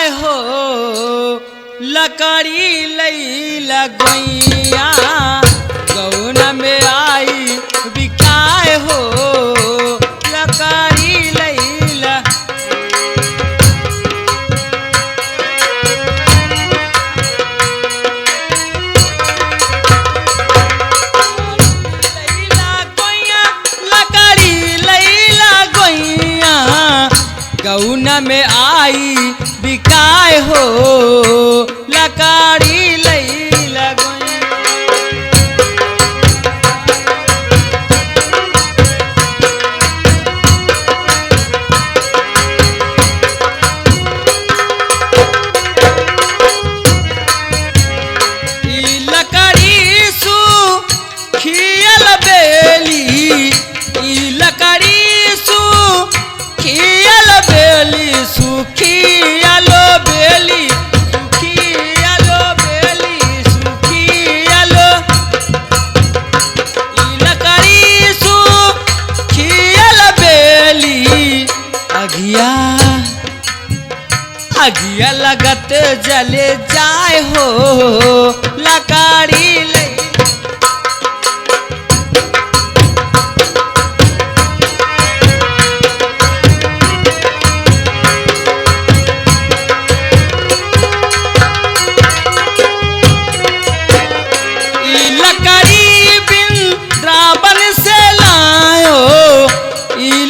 बिकाय हो लकड़ी लैला गोइया गौन में आई बिकाय हो लकड़ी लैला गौन में आई बिकाय हो लकड़ी लैला लकड़ी सुखियल बेली लकड़ी सुखियल बेली सुखियलो बेली सुखियलो बेली सुखियलो लकड़ी सुखियल बेली अगिया अगिया लगत जले जाए हो लकड़ी ले लकड़ी बिंद्रावन से लायो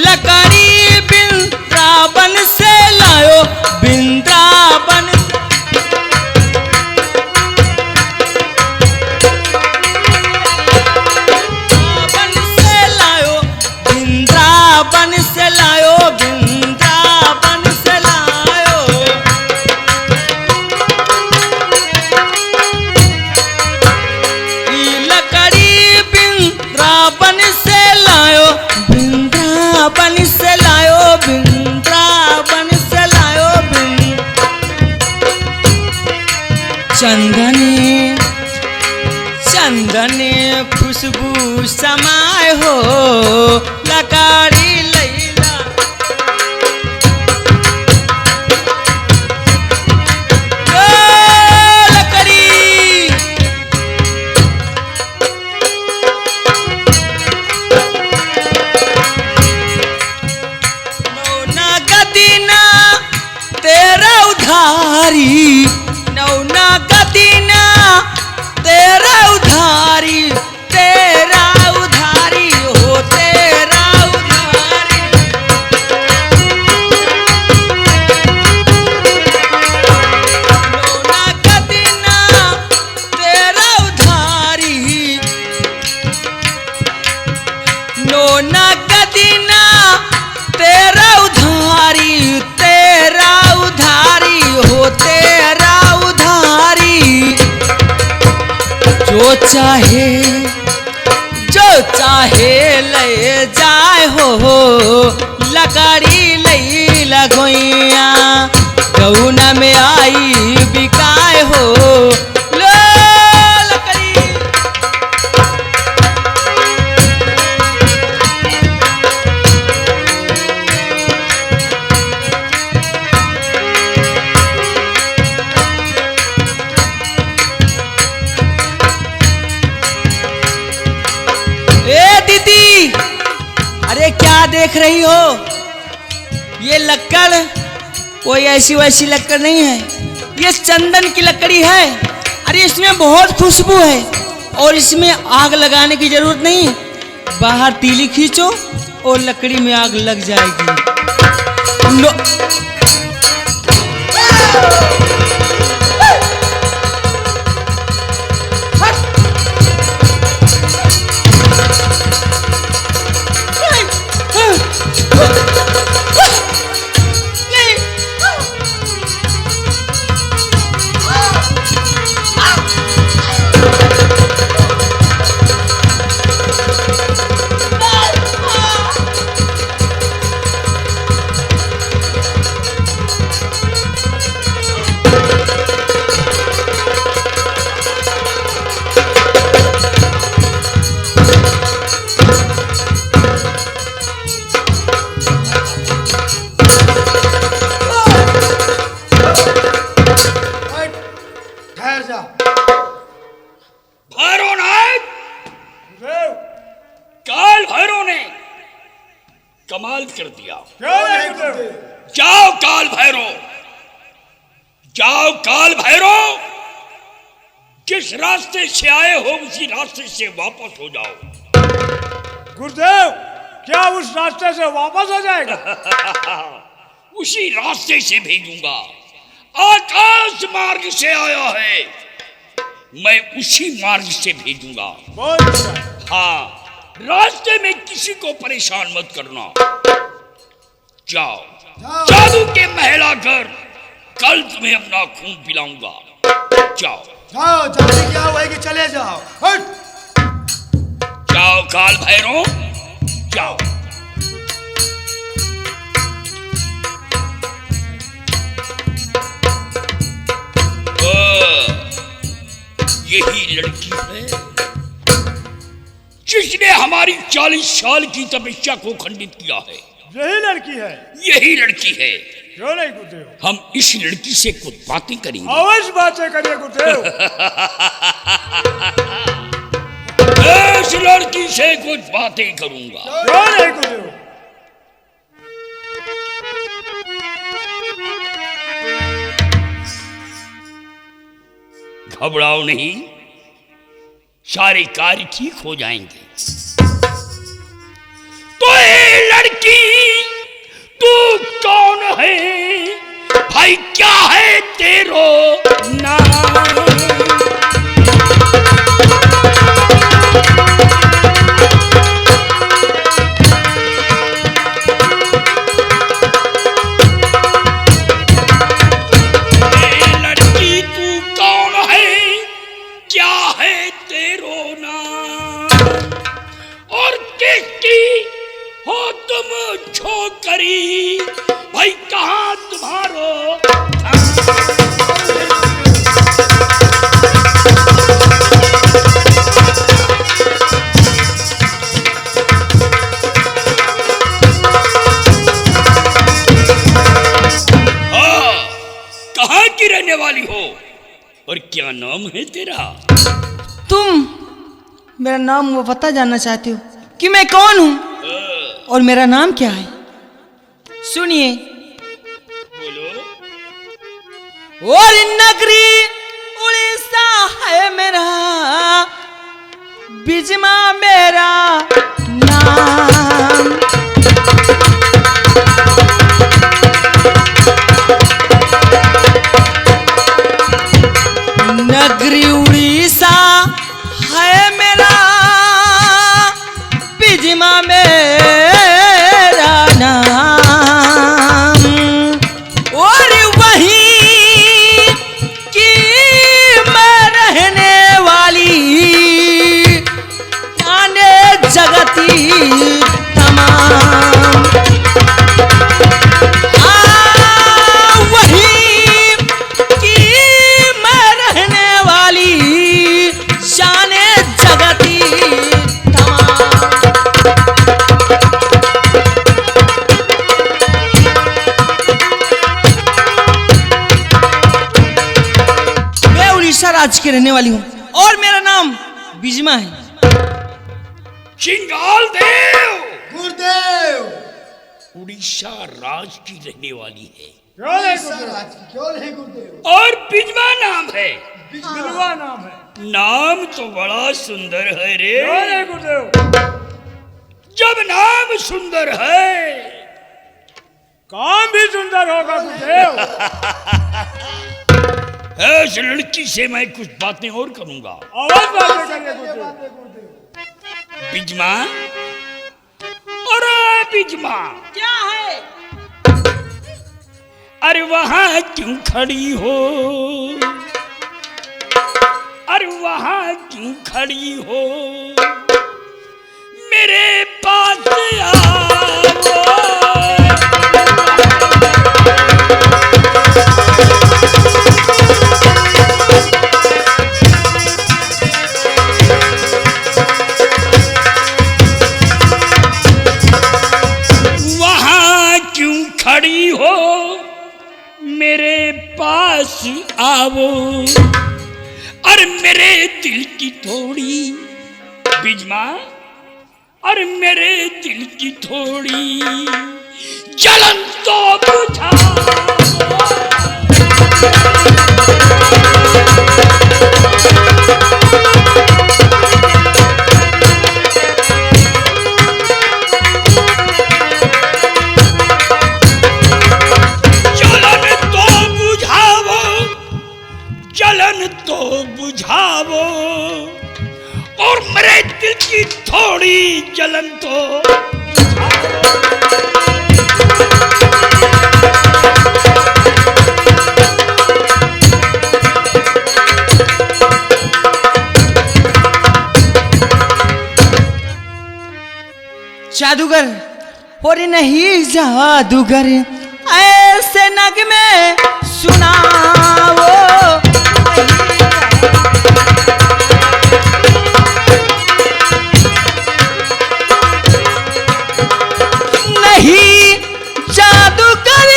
लकड़ी बिंद्रावन से लायो बिंद्रावन से लायो बिंद्रावन से लायो बिंद्रावन से लायो लकड़ी बिंद्रावन से लायो बिंद्रावन से लायो बिंद्रावन से लायो चंदनी चंदनी खुशबू समाय हो लकड़ी लैला लकड़ी नौना गदीना तेरा उधारी नौना गदीना तेरा उधारी हो तेरा उधारी नौना गदीना तेरा उधारी नौना गदीना तेरा उधारी हो तेरा उधारी जो चाहे ले जाए हो लकड़ी लैला गोइया गौन में आई बिकाय हो लकड़ी ए दीदी अरे क्या देख रही हो ये लक्कड़ कोई ऐसी वैसी लक्कड़ नहीं है ये चंदन की लकड़ी है अरे इसमें बहुत खुशबू है और इसमें आग लगाने की जरूरत नहीं बाहर तीली खींचो और लकड़ी में आग लग जाएगी भैरवनाथ, काल भैरव ने कमाल कर दिया। जाओ काल भैरव, जाओ काल भैरव, जिस रास्ते से आए हो उसी रास्ते से वापस हो जाओ। गुरुदेव, क्या उस रास्ते से वापस हो जाएगा? उसी रास्ते से भेजूंगा। आकाश मार्ग से आया है, मैं उसी मार्ग से भेजूंगा। हाँ, रास्ते में किसी को परेशान मत करना। जाओ, जादू के महल आकर कल तुम्हें अपना खून पिलाऊंगा। जाओ जाओ, जल्दी क्या हुआ कि चले जाओ। हट। जाओ काल भैरव, जाओ। यही लड़की है जिसने हमारी 40 साल की तपस्या को खंडित किया है। यही लड़की है? यही लड़की है। क्यों नहीं गुरुदेव? हम इस लड़की से कुछ बातें करेंगे। अवश्य बातें करिए गुरुदेव। इस लड़की से कुछ बातें करूंगा। क्यों नहीं गुरुदेव? घबराओ नहीं, सारे कार्य ठीक हो जाएंगे। तो ये लड़की, तू कौन है भाई, क्या है तेरो नाम? छोकरी भाई, कहाँ तुम्हारो? हाँ, कहाँ की रहने वाली हो और क्या नाम है तेरा? तुम मेरा नाम वो पता जानना चाहते हो कि मैं कौन हूँ और मेरा नाम क्या है? सुनिए। बोलो। और नगरी उड़ीसा है मेरा, बिजमा मेरा नाम। नगरी उड़ीसा है मेरा, बिजमा मेरा नाम। और वहीं की मैं रहने वाली, जाने जगती तमाम। वहीं की मैं रहने वाली, जाने जगती तमाम। राज्य के रहने वाली हूँ और मेरा नाम बिजमा है। चिंगाल देव, गुरुदेव, उड़ीसा राज की रहने वाली है। क्यों नहीं गुरुदेव? और बिजमा नाम है। बिजवा नाम है। नाम तो बड़ा सुंदर है रे। क्यों नहीं गुरुदेव? जब नाम सुंदर है, काम भी सुंदर होगा गुरुदेव। इस लड़की से मैं कुछ बातें और करूंगा। अवश्य बातें करिए गुरुदेव। बिजमा, अरे बिजमा, क्या है? अरे वहां क्यों खड़ी हो? अरे वहां क्यों खड़ी हो? मेरे पास आओ। खड़ी हो मेरे पास आओ, और मेरे मेरे दिल की थोड़ी बिजमा, और मेरे दिल की थोड़ी जलन तो बुझा। जलन तो बुझावो और मेरे दिल की थोड़ी जलन तो जादूगर और नहीं जादूगर ऐसे नगमे सुनाओ। नहीं जादूगर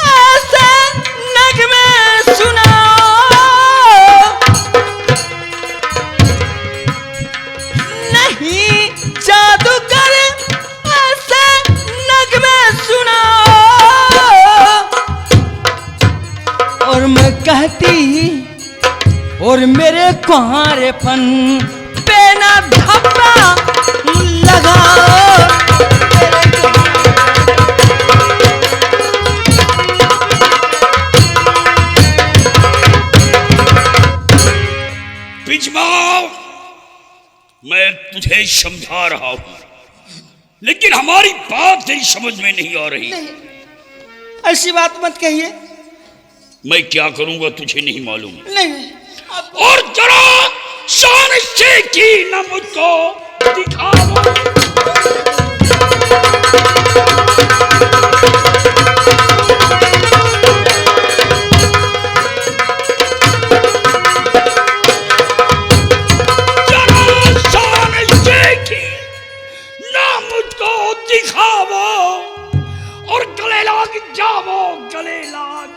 ऐसे नगमे सुनाओ। नहीं जादूगर ऐसे नगमे सुनाओ। और मैं कहती और मेरे कुंवारेपन पे ना धब्बा लगाओ। बिजमा, मैं तुझे समझा रहा हूं, लेकिन हमारी बात तेरी समझ में नहीं आ रही। नहीं, ऐसी बात मत कहिए। मैं क्या करूंगा तुझे नहीं मालूम। नहीं और जरा शान से की न मुझको दिखाओ। जरा शान से की न मुझको दिखाओ और गले लाग जाओ, गले लाग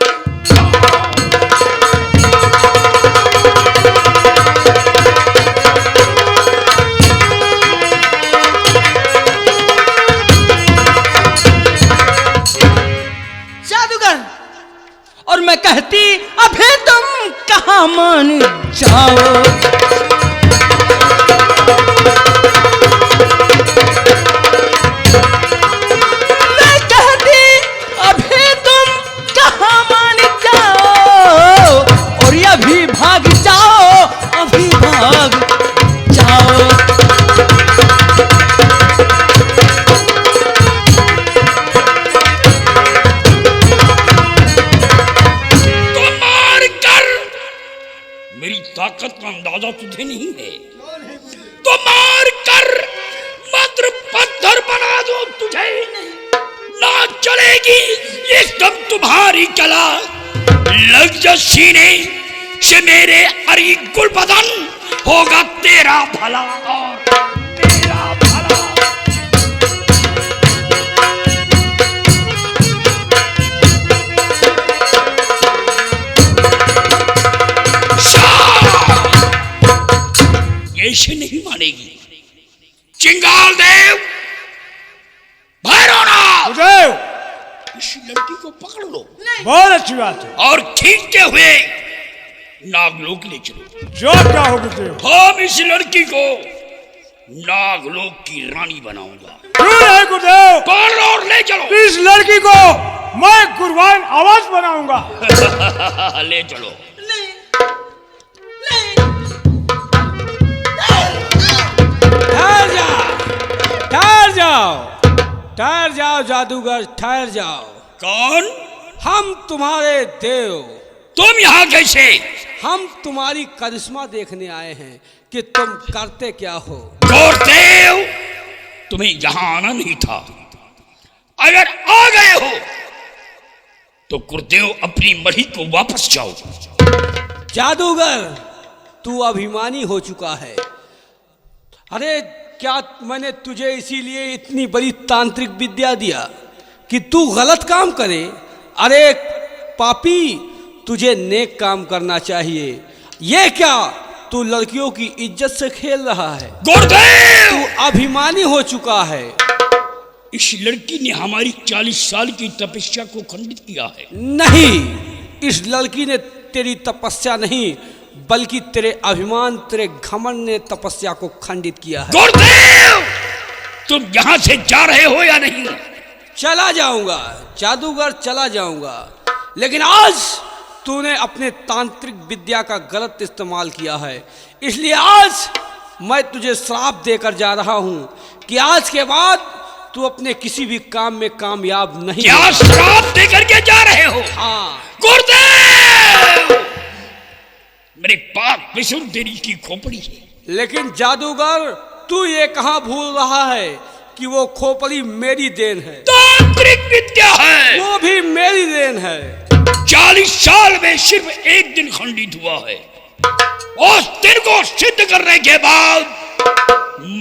जादूगर। और मैं कहती अभी तुम कहाँ मान जाओ। मैं कहती अभी तुम कहाँ मान जाओ। और अभी भाग जाओ, अभी भाग जाओ। मेरी ताकत का अंदाजा तुझे नहीं है, तो मार कर मात्र पत्थर बना दो तुझे ना चलेगी एकदम तुम्हारी कला। लग जा सीने से मेरे अरी गुल बदन, होगा तेरा भला और मेरा भला। ऐसे नहीं मानेगी। चिंगाल देव, भैरवनाथ, इस लड़की को पकड़ लो। बहुत अच्छी बात है। और खींचते हुए नागलोक ले चलो। जो क्या हो गुरुदेव? हम इस लड़की को नागलोक की रानी बनाऊंगा। क्यों नहीं गुरुदेव? पकड़ लो और ले चलो। इस लड़की को मैं गुरबान आवाज बनाऊंगा। ले चलो। ठहर जाओ जादूगर, ठहर जाओ। कौन? हम तुम्हारे देव। तुम यहाँ कैसे? हम तुम्हारी करिश्मा देखने आए हैं कि तुम करते क्या हो। देव, तुम्हें यहाँ आना नहीं था। अगर आ गए हो तो गुरुदेव अपनी मढ़ी को वापस जाओ। जादूगर, तू अभिमानी हो चुका है। अरे क्या मैंने तुझे इसीलिए इतनी बड़ी तांत्रिक विद्या दिया कि तू गलत काम करे? अरे पापी, तुझे नेक काम करना चाहिए। ये क्या तू लड़कियों की इज्जत से खेल रहा है। गुरुदेव, तू अभिमानी हो चुका है। इस लड़की ने हमारी 40 साल की तपस्या को खंडित किया है। नहीं, इस लड़की ने तेरी तपस्या नहीं बल्कि तेरे अभिमान, तेरे घमंड ने तपस्या को खंडित किया है। गुरुदेव, तुम यहां से जा रहे हो या नहीं? चला जाऊंगा जादूगर, चला जाऊंगा, लेकिन आज तूने अपने तांत्रिक विद्या का गलत इस्तेमाल किया है, इसलिए आज मैं तुझे श्राप देकर जा रहा हूं कि आज के बाद तू अपने किसी भी काम में कामयाब नहीं। क्या श्राप देकर के जा रहे हो? हाँ। गुरुदेव, मेरे पाप विष्णु देवी की खोपड़ी है। लेकिन जादूगर, तू ये कहां भूल रहा है कि वो खोपड़ी मेरी देन है, तांत्रिक विद्या है, वो भी मेरी देन है। 40 साल में सिर्फ एक दिन खंडित हुआ है। उस दिन को सिद्ध करने के बाद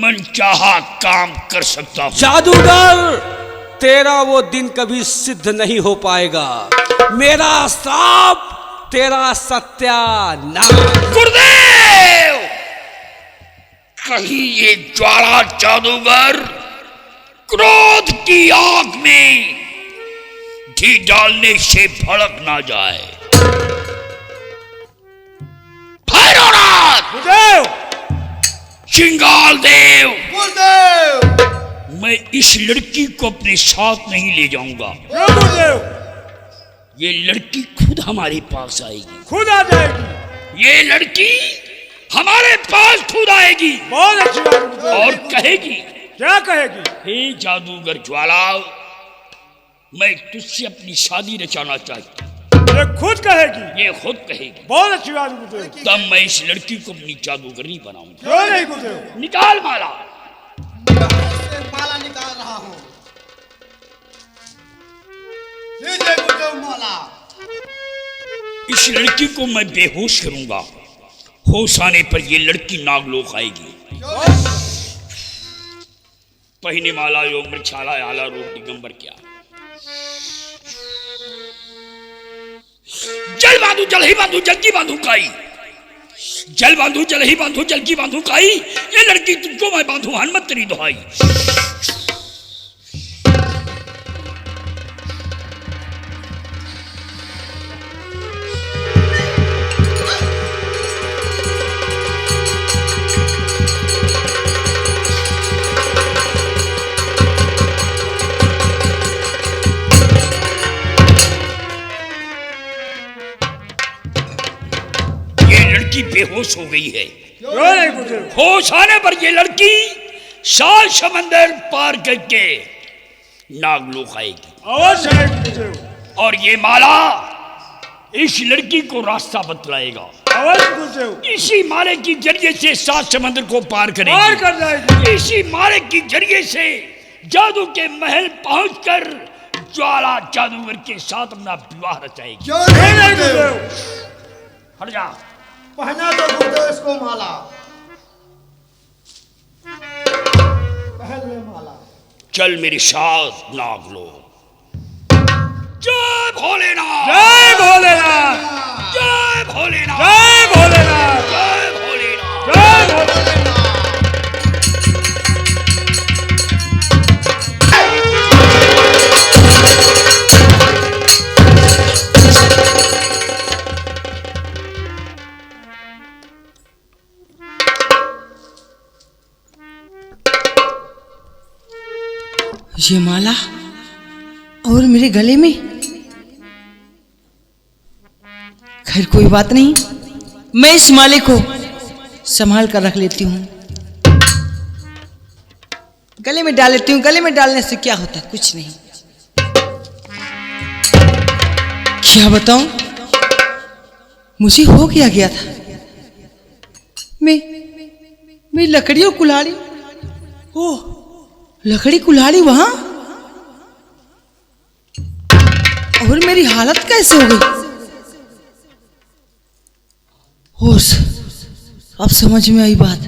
मनचाहा काम कर सकता हूं। जादूगर, तेरा वो दिन कभी सिद्ध नहीं हो पाएगा। मेरा श्राप, तेरा सत्यानाश। गुरुदेव, कहीं ये ज्वाला जादूगर क्रोध की आग में घी डालने से भड़क ना जाए। भैरवनाथ, गुरुदेव, चिंगाल देव, गुरुदेव, मैं इस लड़की को अपने साथ नहीं ले जाऊंगा। क्यों गुरुदेव? ये लड़की खुद हमारे पास आएगी। खुद आ जाएगी? ये लड़की हमारे पास खुद आएगी बहुत अच्छी बात गुरुदेव। और कहेगी, क्या कहेगी? हे जादूगर ज्वाला, मैं तुझसे अपनी शादी रचाना चाहती हूँ। ये खुद कहेगी? ये खुद कहेगी। बहुत अच्छी बात गुरुदेव। तब मैं इस लड़की को अपनी जादूगरी बनाऊंगा। क्यों नहीं गुरुदेव? निकाल माला। इससे माला निकाल रहा हूँ। लीजिए गुरुदेव माला। इस लड़की को मैं बेहोश करूंगा। होश आने पर ये लड़की नागलोक आएगी। पहिने माला योग मृक्षाला आला रूप दिगंबर क्या। जल बांधू जल ही बांधू जल की बांधू काई। जल बांधू जल ही बांधू जल की बांधू काई। ये लड़की तुझको मैं बांधू हनुमत तेरी दुहाई। बेहोश हो गई है। क्यों नहीं गुरुदेव? होश आने पर ये लड़की 7 समंदर पार करके नागलोक आएगी। अवश्य है गुरुदेव। और ये माला इस लड़की को रास्ता बतलाएगा। अवश्य गुरुदेव। इसी माले की जरिए से 7 समंदर को पार पार करेगी। कर जाएगी। इसी माले की जरिए से जादू के महल पहुंचकर ज्वाला जादूगर के साथ अपना विवाह रचाएगी। क्यों क्यों नहीं नहीं गुरुदेव? गुरुदेव? हट जा। पहना दो गुरुदेव इसको माला। पहन ले माला। चल मेरे साथ नागलोक। जय भोलेनाथ। जय भोलेनाथ। जय भोलेनाथ। जय भोलेनाथ। जय भोलेनाथ। जय भोलेनाथ। ये माला और मेरे गले में, खैर कोई बात नहीं, मैं इस माले को संभाल कर रख लेती हूँ, गले में डाल लेती हूँ। गले में डालने से क्या होता है? कुछ नहीं। क्या बताऊं, मुझे हो क्या गया था। मैं लकड़ी और कुल्हाड़ी, ओह लकड़ी कुल्हाड़ी वहां, और मेरी हालत कैसे हो गई? होश, अब समझ में आई बात।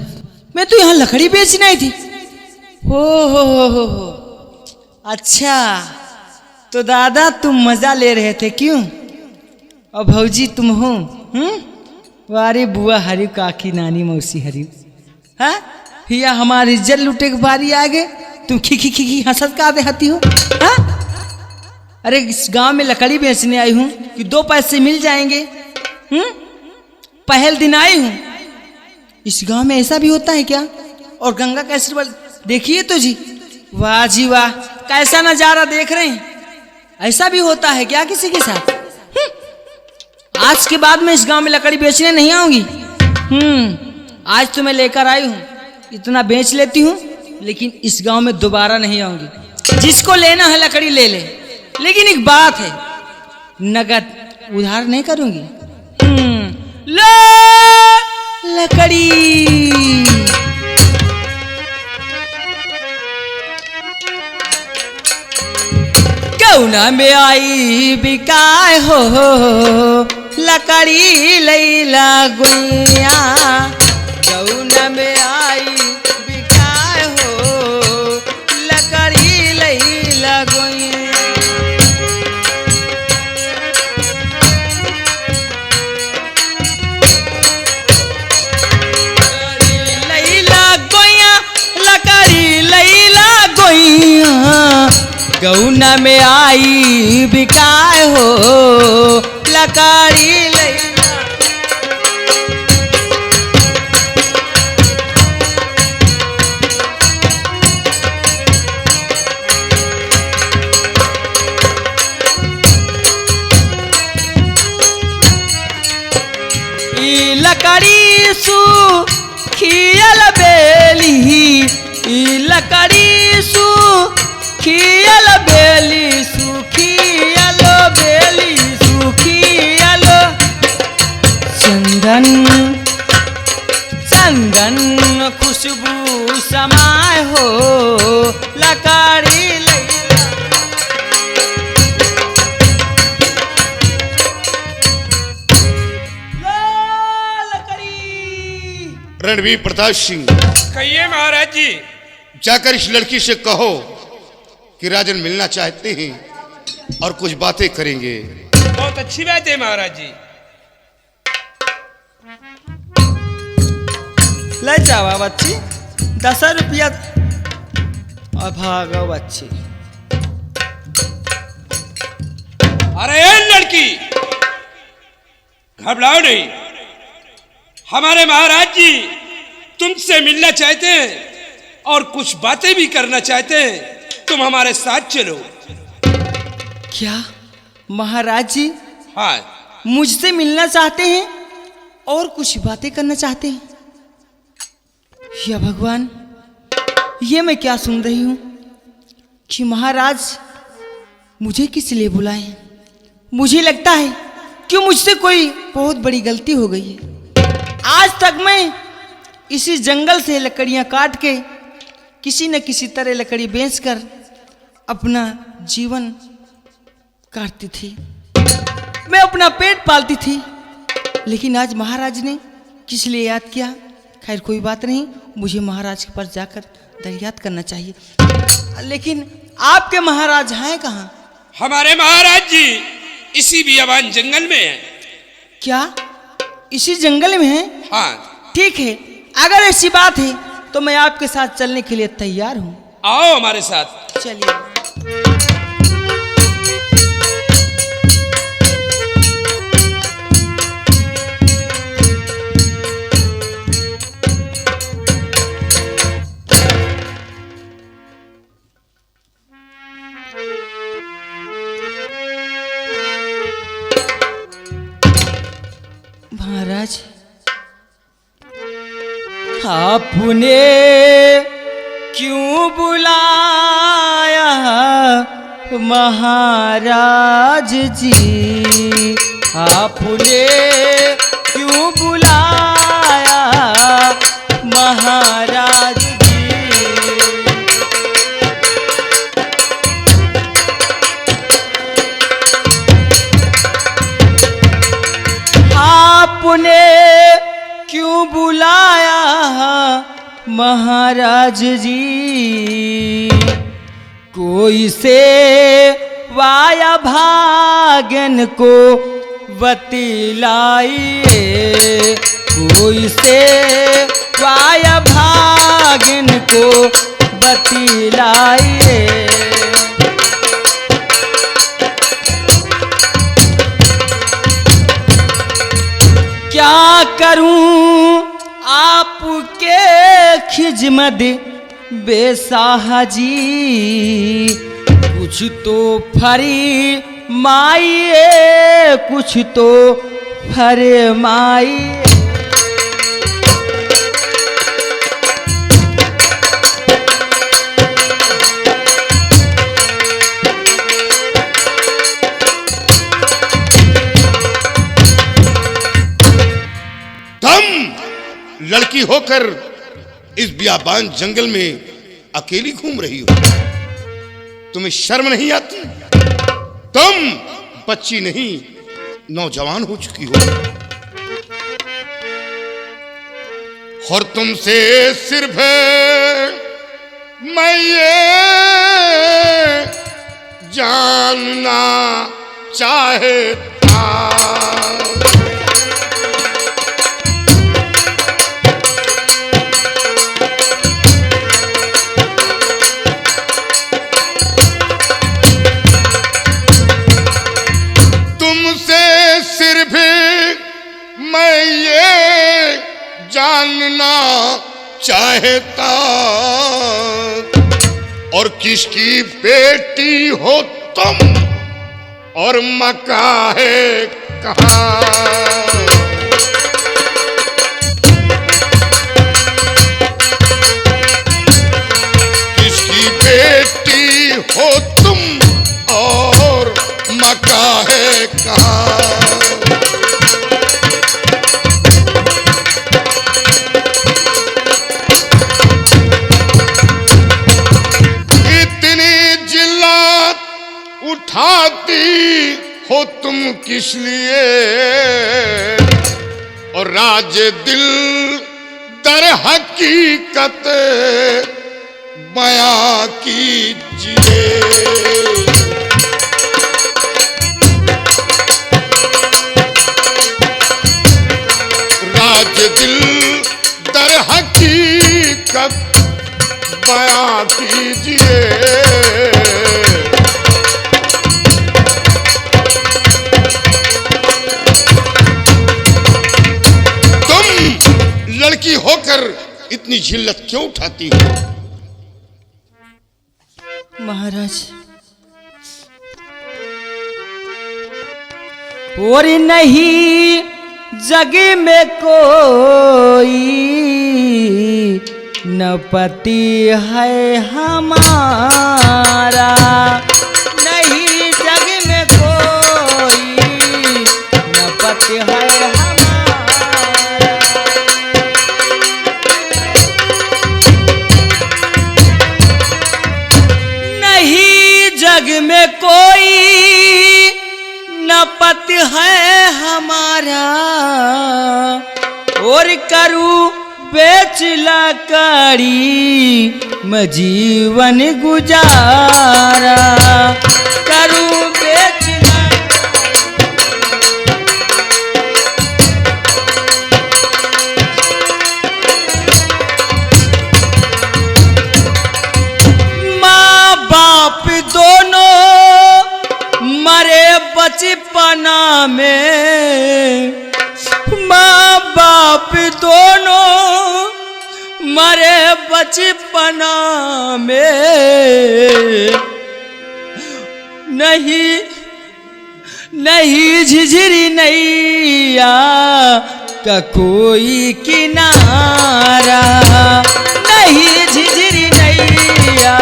मैं तो यहां लकड़ी बेचने आई थी। हो अच्छा, तो दादा तुम मजा ले रहे थे क्यों? और भौजी तुम हो, वारे बुआ हरी काकी नानी मौसी हरी। हाँ हिया हमारी इज्जत लुटे के बारी आ गए, तुम खी खी खी खी हंसत का देती हो। हाँ अरे इस गांव में लकड़ी बेचने आई हूँ कि 2 पैसे मिल जाएंगे। पहल दिन आई हूँ, इस गांव में ऐसा भी होता है क्या? और गंगा कैसे देखिए तो जी, वाह जी वाह, कैसा नजारा देख रहे हैं। ऐसा भी होता है क्या किसी के साथ? आज के बाद मैं इस गांव में लकड़ी बेचने नहीं आऊंगी। आज तो मैं लेकर आई हूँ, इतना बेच लेती हूँ, लेकिन इस गांव में दोबारा नहीं आऊंगी। जिसको लेना है लकड़ी ले ले, लेकिन एक बात है, नगद उधार नहीं करूंगी। लो लकड़ी। कौना में आई बिकाय हो, लकड़ी लैला गुइया। कौना में आई बिकाय हो, लकड़ी लैला गुइया। गौना में आई बिकाय हो, लकड़ी लैला। ई लकड़ी सुखियल बेली, ई लकड़ी सुखियल बेली, सुखियल बेली, सुखियल। चंदन चंदन खुशबू समाय हो, लकड़ी लैला। रणवीर प्रताप सिंह, कहिए महाराज जी। जाकर इस लड़की से कहो कि राजन मिलना चाहते हैं और कुछ बातें करेंगे। बहुत अच्छी बात है महाराज जी। ले जावा बच्ची, 10 रुपया और भागो बच्ची। अरे लड़की, घबराओ नहीं, हमारे महाराज जी तुमसे मिलना चाहते हैं और कुछ बातें भी करना चाहते हैं। तुम हमारे साथ चलो। क्या महाराज जी हाँ, मुझसे मिलना चाहते हैं और कुछ बातें करना चाहते हैं? या भगवान, ये मैं क्या सुन रही हूं कि महाराज मुझे किस लिए बुलाए हैं? मुझे लगता है कि मुझसे कोई बहुत बड़ी गलती हो गई है। आज तक मैं इसी जंगल से लकड़ियां काट के किसी न किसी तरह लकड़ी बेचकर अपना जीवन काटती थी, मैं अपना पेट पालती थी। लेकिन आज महाराज ने किस लिए याद किया? खैर कोई बात नहीं, मुझे महाराज के पास जाकर दरियात करना चाहिए। लेकिन आपके महाराज हैं कहाँ? हमारे महाराज जी इसी बियाबान जंगल में हैं। क्या इसी जंगल में हैं? हाँ, ठीक है, अगर ऐसी बात है तो मैं आपके साथ चलने के लिए तैयार हूँ। आओ हमारे साथ। चलिए। महाराज, आपने क्यों बुलाया महाराज जी? आपने क्यों बुलाया महाराज जी? आपने क्यों बुलाया महाराज जी? कोई से वाया भागन को बतिलाइए, कोई से पाय भागिन को बतिलाइए। क्या करूं आपके खिजमत बेसाहा जी, कुछ तो फरमाइए, कुछ तो फरमाइए। लड़की होकर इस बियाबान जंगल में अकेली घूम रही हो, तुम्हें शर्म नहीं आती? तुम बच्ची नहीं, नौजवान हो चुकी हो, और तुमसे सिर्फ मैं ये जानना चाहता, मैं ये जानना चाहता, और किसकी बेटी हो तुम, और मक्का है कहाँ? किसकी बेटी हो तुम, और मक्का है कहाँ? उठाती हो तुम किस लिए, और राज दिल दर हकीकत बयां कीजिए। राज दिल दर हकीकत बयां कीजिए। लड़की होकर इतनी जिल्लत क्यों उठाती हो? महाराज, और नहीं जग में कोई न पति है हमारा, नहीं जग में कोई न पति है हमारा। जग में कोई न पति है हमारा, और करूं बेच लकड़ी मैं जीवन गुजारा, करूं बेच दोनों मरे बचपना में, माँ बाप दोनों मरे बचपना में, नहीं नहीं झिझरी नैया का कोई किनारा, नहीं झिझरी नैया।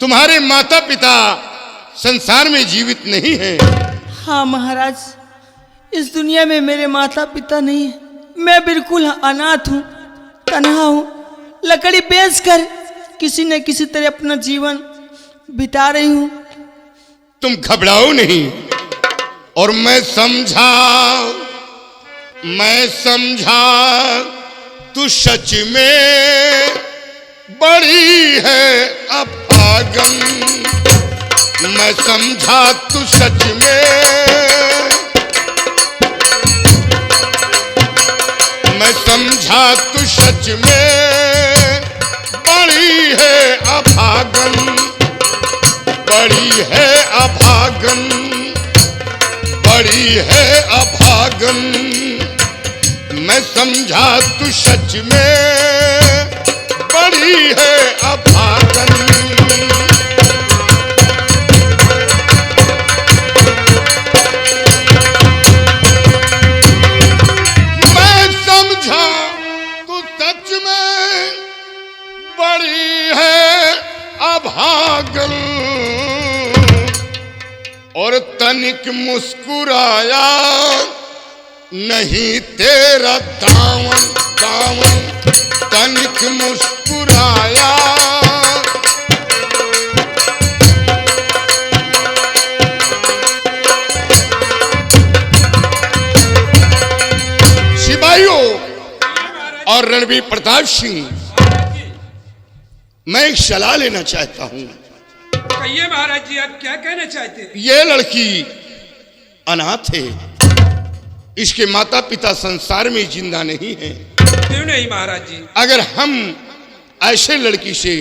तुम्हारे माता पिता संसार में जीवित नहीं हैं? हाँ महाराज, इस दुनिया में मेरे माता पिता नहीं है, मैं बिल्कुल अनाथ हूँ, तन्हा हूँ, लकड़ी बेचकर किसी न किसी तरह अपना जीवन बिता रही हूँ। तुम घबराओ नहीं, और मैं समझा तू सच में बड़ी है अभागन, मैं समझा तू सच में, मैं समझा तू सच में बड़ी है अभागन, बड़ी है अभागन, बड़ी है अभागन, मैं समझा तू सच में बड़ी है अभागन। मैं समझा तू सच में बड़ी है अभागन, और तनिक मुस्कुराया नहीं तेरा दामन, दामन तनिक मुस्कुराया। सिपाहियों और रणवीर प्रताप सिंह, मैं एक सलाह लेना चाहता हूं। कहिए महाराज जी, आप क्या कहना चाहते हैं? ये लड़की अनाथ है, इसके माता पिता संसार में जिंदा नहीं है। क्यों नहीं महाराज जी? अगर हम ऐसे लड़की से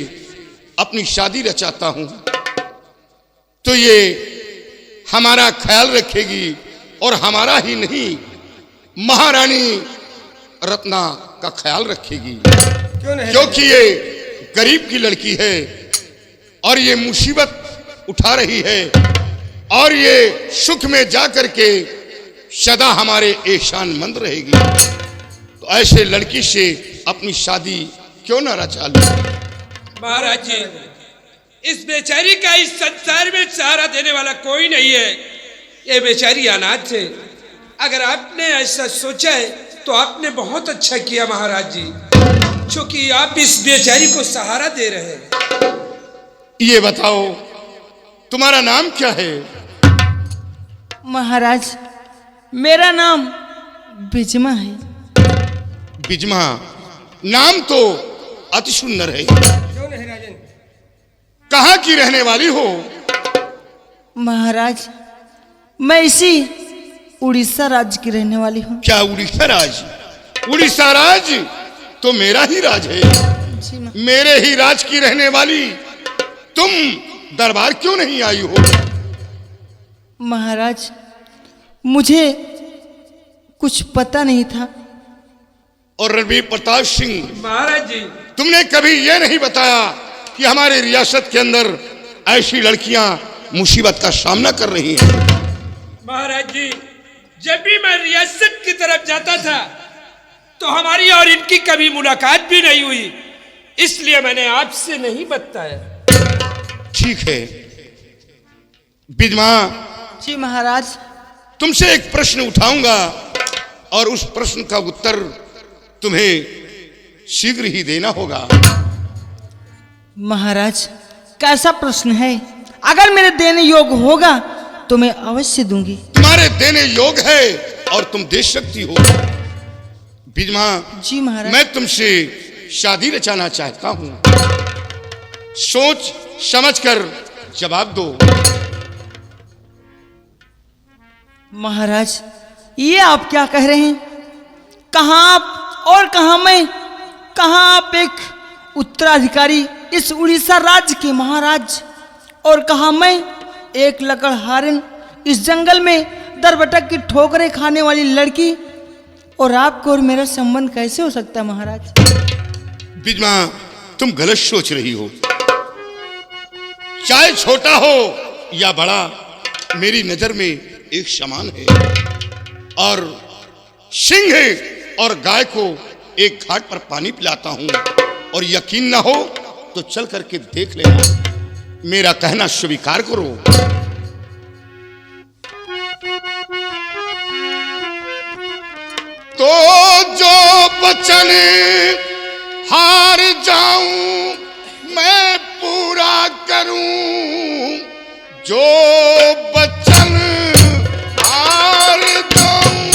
अपनी शादी रचाता हूं तो ये हमारा ख्याल रखेगी, और हमारा ही नहीं महारानी रत्ना का ख्याल रखेगी। क्यों नहीं? क्योंकि ये गरीब की लड़की है और ये मुसीबत उठा रही है, और ये सुख में जा करके सदा हमारे एहसानमंद रहेगी। तो ऐसे लड़की से अपनी शादी क्यों ना रचा लो? महाराज जी, इस बेचारी का इस संसार में सहारा देने वाला कोई नहीं है। ये बेचारी अनाथ है। अगर आपने ऐसा सोचा है तो आपने बहुत अच्छा किया महाराज जी, क्योंकि आप इस बेचारी को सहारा दे रहे हैं। ये बताओ तुम्हारा नाम क्या है? महाराज, मेरा नाम बिजमा है। बिजमा नाम तो अति सुंदर है। क्यों नहीं राजन? कहाँ की रहने वाली हो? महाराज, मैं इसी उड़ीसा राज्य की रहने वाली हूँ। क्या उड़ीसा राज? उड़ीसा राज तो मेरा ही राज है। जी मेरे ही राज की रहने वाली तुम दरबार क्यों नहीं आई हो? महाराज, मुझे कुछ पता नहीं था। और रणवीर प्रताप सिंह, महाराज जी, तुमने कभी यह नहीं बताया कि हमारे रियासत के अंदर ऐसी लड़कियां मुसीबत का सामना कर रही हैं। महाराज जी, जब भी मैं रियासत की तरफ जाता था तो हमारी और इनकी कभी मुलाकात भी नहीं हुई, इसलिए मैंने आपसे नहीं बताया। ठीक है बिजमा, जी महाराज। तुमसे एक प्रश्न उठाऊंगा और उस प्रश्न का उत्तर तुम्हें शीघ्र ही देना होगा। महाराज, कैसा प्रश्न है? अगर मेरे देने योग्य होगा तो मैं अवश्य दूंगी। तुम्हारे देने योग्य है और तुम दे सकती हो। बिजमा, जी महाराज। मैं तुमसे शादी रचाना चाहता हूं। सोच समझकर जवाब दो। महाराज, ये आप क्या कह रहे हैं? कहाँ आप और कहाँ मैं? कहाँ आप एक उत्तराधिकारी इस उड़ीसा राज्य के महाराज, और कहाँ मैं एक लकड़हारिन इस जंगल में दरबटक की ठोकरें खाने वाली लड़की? और आपको और मेरा संबंध कैसे हो सकता है महाराज? बिजमा, तुम गलत सोच रही हो। चाहे छोटा हो या बड़ा, मेरी नजर में एक समान है। और सिंह और गाय को एक घाट पर पानी पिलाता हूं, और यकीन ना हो तो चल करके देख लेना। मेरा कहना स्वीकार करो। तो जो वचन हार जाऊं मैं पूरा करूं, जो वचन हार जाऊं।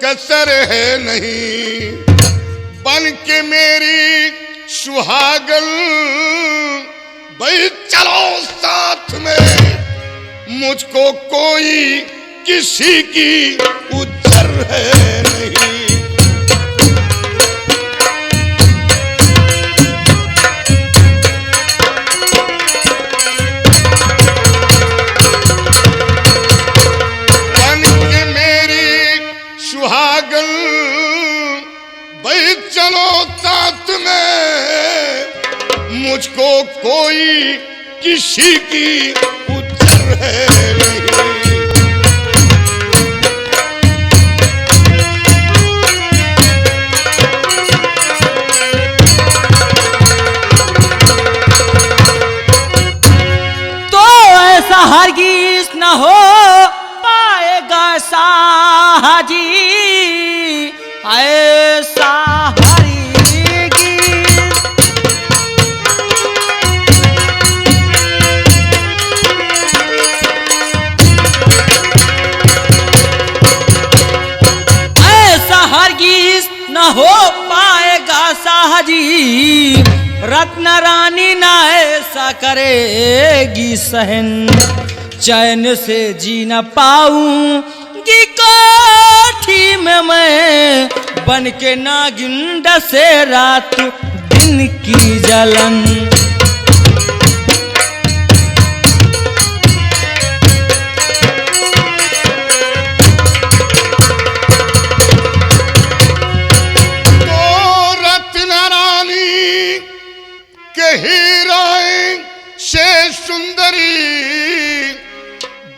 कसर है नहीं। बन के मेरी सुहागन भाई चलो साथ में, मुझको कोई किसी की उज्जर है नहीं। बन के मेरी सुहागन भाई चलो साथ में, मुझको कोई किसी की उज्जर है नहीं। तो ऐसा हरगिज न हो पाएगा साहजी, ऐसा हरगिज। ऐसा हरगिज न हो पाएगा साहजी, रत्न रानी ना ऐसा करेगी सहन, चैन से जी न पाऊंगी कोठी में मैं, बन के नागिन डसे रात दिन की जलन। हीरोइन से सुंदरी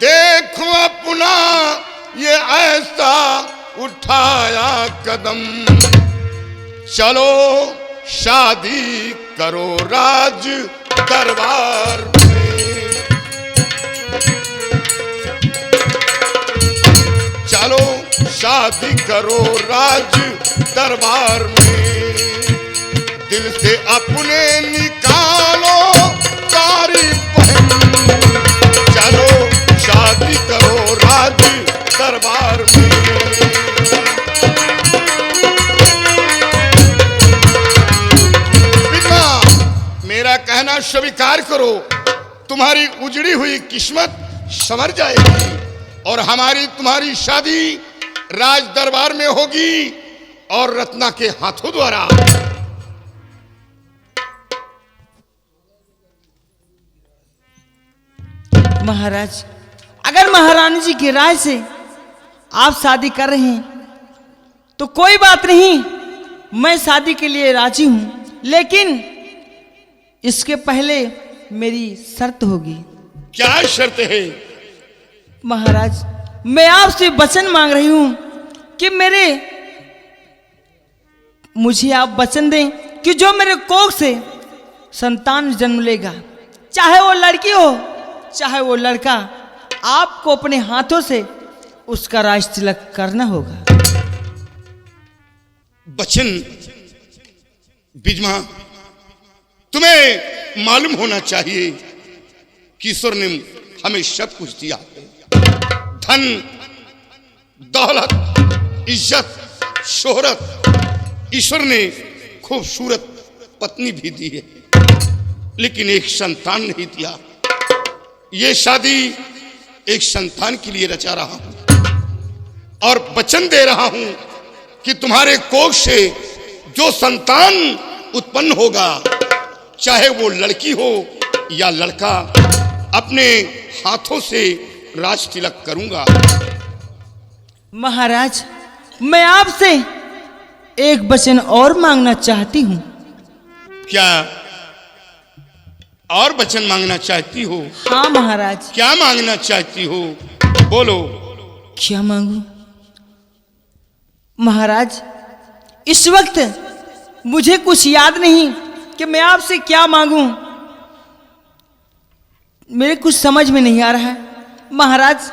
देखो अपना ये ऐसा उठाया कदम, चलो शादी करो राज दरबार में। चलो शादी करो राज दरबार में, दिल से अपने निकालो सारी बहन, चलो शादी करो राज दरबार में। पिता मेरा कहना स्वीकार करो, तुम्हारी उजड़ी हुई किस्मत संवर जाएगी और हमारी तुम्हारी शादी राज दरबार में होगी और रत्ना के हाथों द्वारा। महाराज, अगर महारानी जी की राय से आप शादी कर रहे हैं तो कोई बात नहीं, मैं शादी के लिए राजी हूं, लेकिन इसके पहले मेरी शर्त होगी। क्या शर्त है? महाराज, मैं आपसे वचन मांग रही हूं कि मुझे आप वचन दें कि जो मेरे कोख से संतान जन्म लेगा, चाहे वो लड़की हो चाहे वो लड़का, आपको अपने हाथों से उसका राज तिलक करना होगा। बचन बिजमा, तुम्हें मालूम होना चाहिए कि ईश्वर ने हमें सब कुछ दिया है, धन दौलत इज्जत शोहरत। ईश्वर ने खूबसूरत पत्नी भी दी है, लेकिन एक संतान नहीं दिया। ये शादी एक संतान के लिए रचा रहा हूं और वचन दे रहा हूं कि तुम्हारे कोख से जो संतान उत्पन्न होगा, चाहे वो लड़की हो या लड़का, अपने हाथों से राज तिलक करूंगा। महाराज, मैं आपसे एक वचन और मांगना चाहती हूँ। क्या और वचन मांगना चाहती हो? हाँ महाराज। क्या मांगना चाहती हो? बोलो। क्या मांगू? महाराज, इस वक्त मुझे कुछ याद नहीं कि मैं आपसे क्या मांगूं। मेरे कुछ समझ में नहीं आ रहा है। महाराज,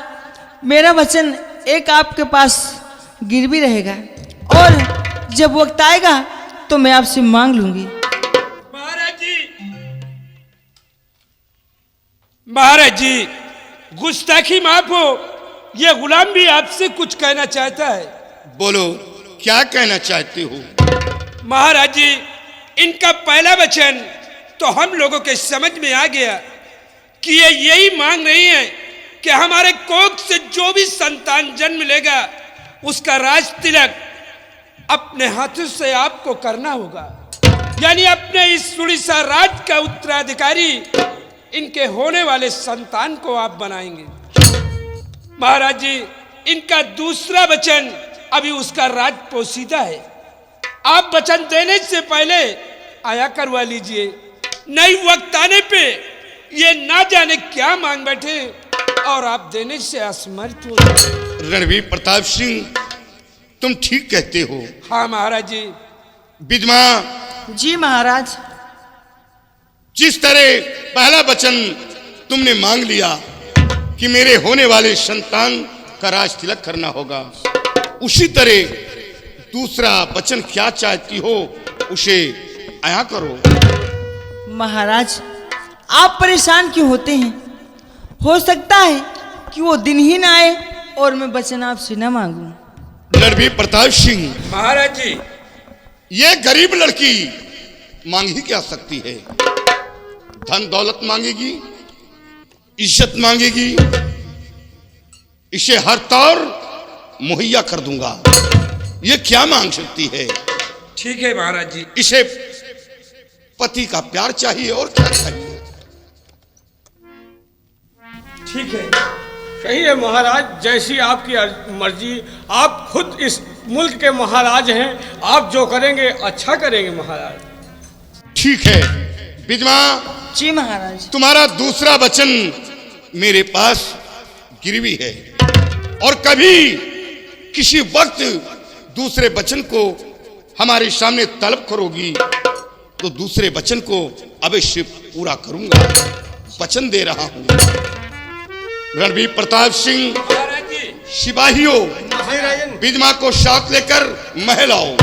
मेरा वचन एक आपके पास गिरवी रहेगा और जब वक्त आएगा तो मैं आपसे मांग लूंगी। महाराज जी, गुस्ताखी माफ हो, यह गुलाम भी आपसे कुछ कहना चाहता है। बोलो क्या कहना चाहते हो? महाराज जी, इनका पहला वचन तो हम लोगों के समझ में आ गया कि ये यही मांग रही है कि हमारे कोख से जो भी संतान जन्म लेगा उसका राज तिलक अपने हाथों से आपको करना होगा, यानी अपने इस उड़ीसा राज का उत्तराधिकारी इनके होने वाले संतान को आप बनाएंगे। महाराज जी, इनका दूसरा वचन अभी उसका राज पोसीदा है। आप वचन देने से पहले आया करवा लीजिए, नहीं वक्त आने पे ये ना जाने क्या मांग बैठे और आप देने से असमर्थ हो जाए। रणवीर प्रताप सिंह, तुम ठीक कहते हो। हाँ महाराज जी। बिजमा, जी महाराज। जिस तरह पहला वचन तुमने मांग लिया कि मेरे होने वाले संतान का राज तिलक करना होगा, उसी तरह दूसरा वचन क्या चाहती हो उसे आया करो। महाराज, आप परेशान क्यों होते हैं? हो सकता है कि वो दिन ही ना आए और मैं वचन आपसे न मांगूं। रणवीर प्रताप सिंह, महाराज जी, ये गरीब लड़की मांग ही क्या सकती है? धन दौलत मांगेगी, इज्जत मांगेगी, इसे हर तौर मुहैया कर दूंगा। ये क्या मांग सकती है? ठीक है महाराज जी। इसे पति का प्यार चाहिए और क्या चाहिए? ठीक है। सही है महाराज, जैसी आपकी मर्जी। आप खुद इस मुल्क के महाराज हैं, आप जो करेंगे अच्छा करेंगे महाराज। ठीक है बिजमा, जी महाराज। तुम्हारा दूसरा वचन मेरे पास गिरवी है और कभी किसी वक्त दूसरे वचन को हमारे सामने तलब करोगी तो दूसरे वचन को अवश्य पूरा करूंगा। वचन दे रहा हूं। रणवीर प्रताप सिंह, महाराज जी, सिपाहियों, बिजमा को साथ लेकर महल आओ।